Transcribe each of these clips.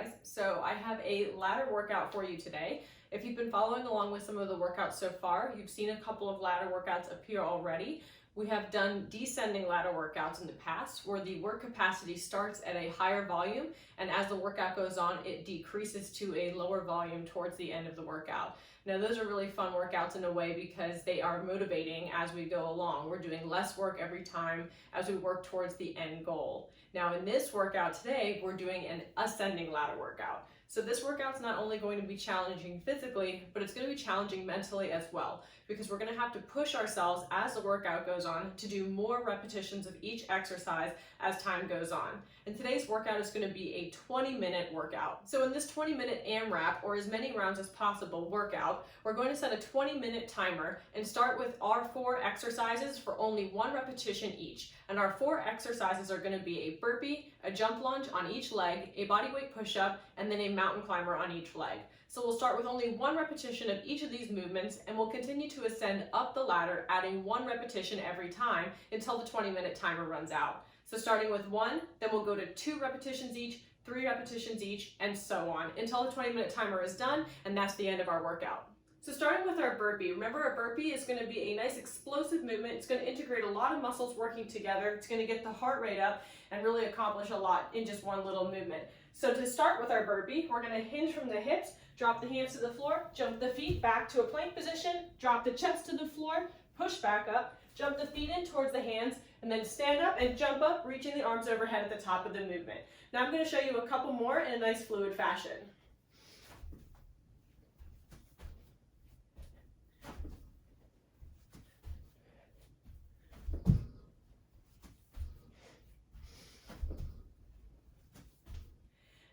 guys. So I have a ladder workout for you today. If you've been following along with some of the workouts so far, you've seen a couple of ladder workouts appear already. We have done descending ladder workouts in the past where the work capacity starts at a higher volume, and as the workout goes on, it decreases to a lower volume towards the end of the workout. Now those are really fun workouts in a way because they are motivating as we go along. We're doing less work every time as we work towards the end goal. Now in this workout today, we're doing an ascending ladder workout. So this workout's not only going to be challenging physically, but it's going to be challenging mentally as well, because we're going to have to push ourselves as the workout goes on to do more repetitions of each exercise as time goes on. And today's workout is going to be a 20-minute workout. So in this 20-minute AMRAP, or as many rounds as possible workout, we're going to set a 20-minute timer and start with our 4 exercises for only 1 repetition each. And our 4 exercises are going to be a burpee, a jump lunge on each leg, a bodyweight push-up, and then a mountain climber on each leg. So we'll start with only 1 repetition of each of these movements, and we'll continue to ascend up the ladder, adding 1 repetition every time until the 20-minute timer runs out. So starting with 1, then we'll go to 2 repetitions each, 3 repetitions each, and so on until the 20-minute timer is done, and that's the end of our workout. So starting with our burpee, remember a burpee is going to be a nice explosive movement. It's going to integrate a lot of muscles working together. It's going to get the heart rate up and really accomplish a lot in just one little movement. So to start with our burpee, we're going to hinge from the hips, drop the hands to the floor, jump the feet back to a plank position, drop the chest to the floor, push back up, jump the feet in towards the hands, and then stand up and jump up, reaching the arms overhead at the top of the movement. Now I'm going to show you a couple more in a nice fluid fashion.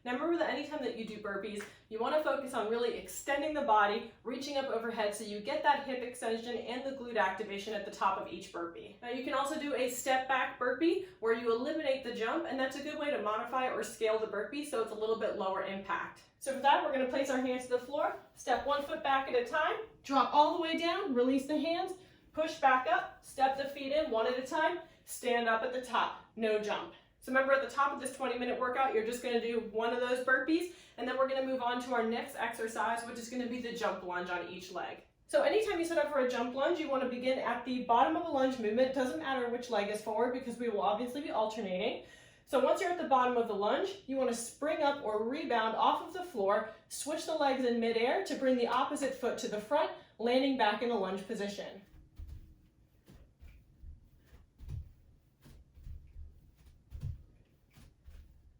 Now remember that anytime that you do burpees, you want to focus on really extending the body, reaching up overhead so you get that hip extension and the glute activation at the top of each burpee. Now you can also do a step back burpee where you eliminate the jump, and that's a good way to modify or scale the burpee so it's a little bit lower impact. So for that, we're going to place our hands to the floor, step 1 foot back at a time, drop all the way down, release the hands, push back up, step the feet in 1 at a time, stand up at the top, no jump. So remember, at the top of this 20-minute workout, you're just going to do 1 of those burpees, and then we're going to move on to our next exercise, which is going to be the jump lunge on each leg. So anytime you set up for a jump lunge, you want to begin at the bottom of the lunge movement. It doesn't matter which leg is forward because we will obviously be alternating. So once you're at the bottom of the lunge, you want to spring up or rebound off of the floor, switch the legs in midair to bring the opposite foot to the front, landing back in the lunge position.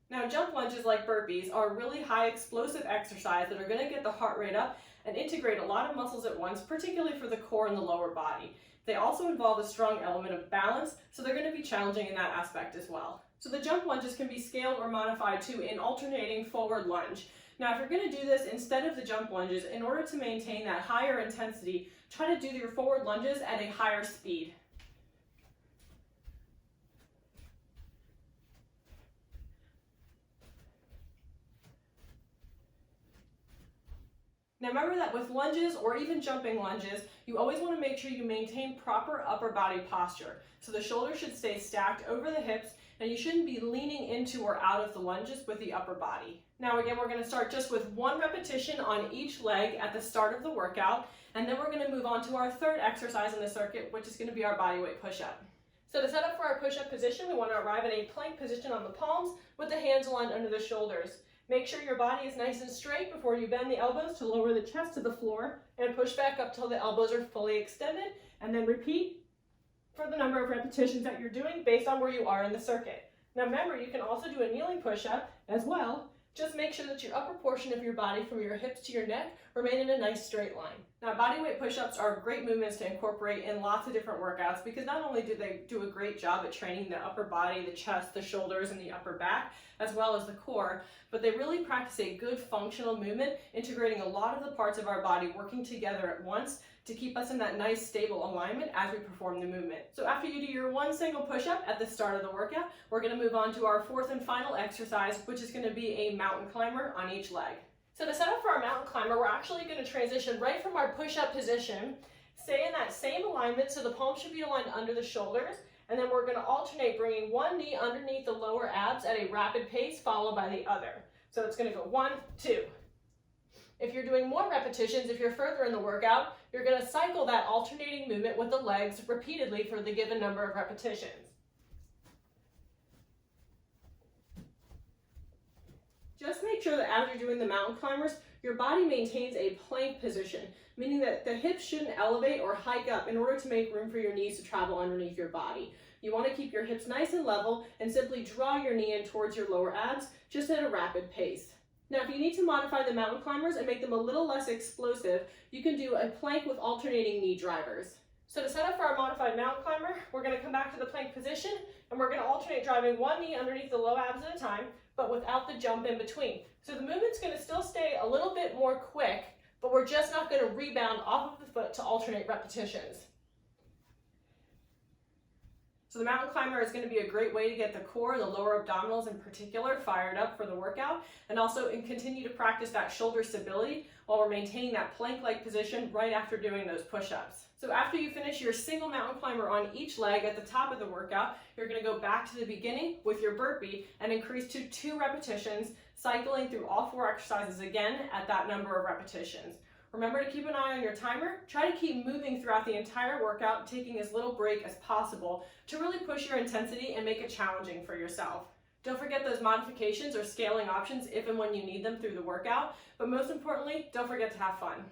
Now jump lunges, like burpees, are a really high explosive exercise that are going to get the heart rate up and integrate a lot of muscles at once, particularly for the core and the lower body. They also involve a strong element of balance, so they're going to be challenging in that aspect as well. So the jump lunges can be scaled or modified to an alternating forward lunge. Now if you're going to do this instead of the jump lunges, in order to maintain that higher intensity, try to do your forward lunges at a higher speed. Now remember that with lunges or even jumping lunges, you always want to make sure you maintain proper upper body posture. So the shoulders should stay stacked over the hips, and you shouldn't be leaning into or out of the lunges with the upper body. Now again, we're going to start just with 1 repetition on each leg at the start of the workout, and then we're going to move on to our 3rd exercise in the circuit, which is going to be our bodyweight push-up. So to set up for our push-up position, we want to arrive at a plank position on the palms with the hands aligned under the shoulders. Make sure your body is nice and straight before you bend the elbows to lower the chest to the floor, and push back up till the elbows are fully extended, and then repeat for the number of repetitions that you're doing based on where you are in the circuit. Now remember, you can also do a kneeling push-up as well. Just make sure that your upper portion of your body from your hips to your neck remain in a nice straight line. Now bodyweight push-ups are great movements to incorporate in lots of different workouts because not only do they do a great job at training the upper body, the chest, the shoulders, and the upper back, as well as the core, but they really practice a good functional movement, integrating a lot of the parts of our body working together at once to keep us in that nice stable alignment as we perform the movement. So after you do your 1 single push-up at the start of the workout, we're going to move on to our 4th and final exercise, which is going to be a mountain climber on each leg. So to set up for our mountain climber, we're actually going to transition right from our push-up position, stay in that same alignment, so the palms should be aligned under the shoulders, and then we're going to alternate bringing one knee underneath the lower abs at a rapid pace followed by the other. So it's going to go 1, 2. If you're doing more repetitions, if you're further in the workout, you're going to cycle that alternating movement with the legs repeatedly for the given number of repetitions. Just make sure that as you're doing the mountain climbers, your body maintains a plank position, meaning that the hips shouldn't elevate or hike up in order to make room for your knees to travel underneath your body. You want to keep your hips nice and level and simply draw your knee in towards your lower abs, just at a rapid pace. Now, if you need to modify the mountain climbers and make them a little less explosive, you can do a plank with alternating knee drivers. So to set up for our modified mountain climber, we're going to come back to the plank position and we're going to alternate driving one knee underneath the low abs at a time, but without the jump in between. So the movement's going to still stay a little bit more quick, but we're just not going to rebound off of the foot to alternate repetitions. So the mountain climber is going to be a great way to get the core, the lower abdominals in particular, fired up for the workout, and also continue to practice that shoulder stability while we're maintaining that plank-like position right after doing those push-ups. So after you finish your single mountain climber on each leg at the top of the workout, you're going to go back to the beginning with your burpee and increase to 2 repetitions, cycling through all 4 exercises again at that number of repetitions. Remember to keep an eye on your timer. Try to keep moving throughout the entire workout, taking as little break as possible to really push your intensity and make it challenging for yourself. Don't forget those modifications or scaling options if and when you need them through the workout, but most importantly, don't forget to have fun.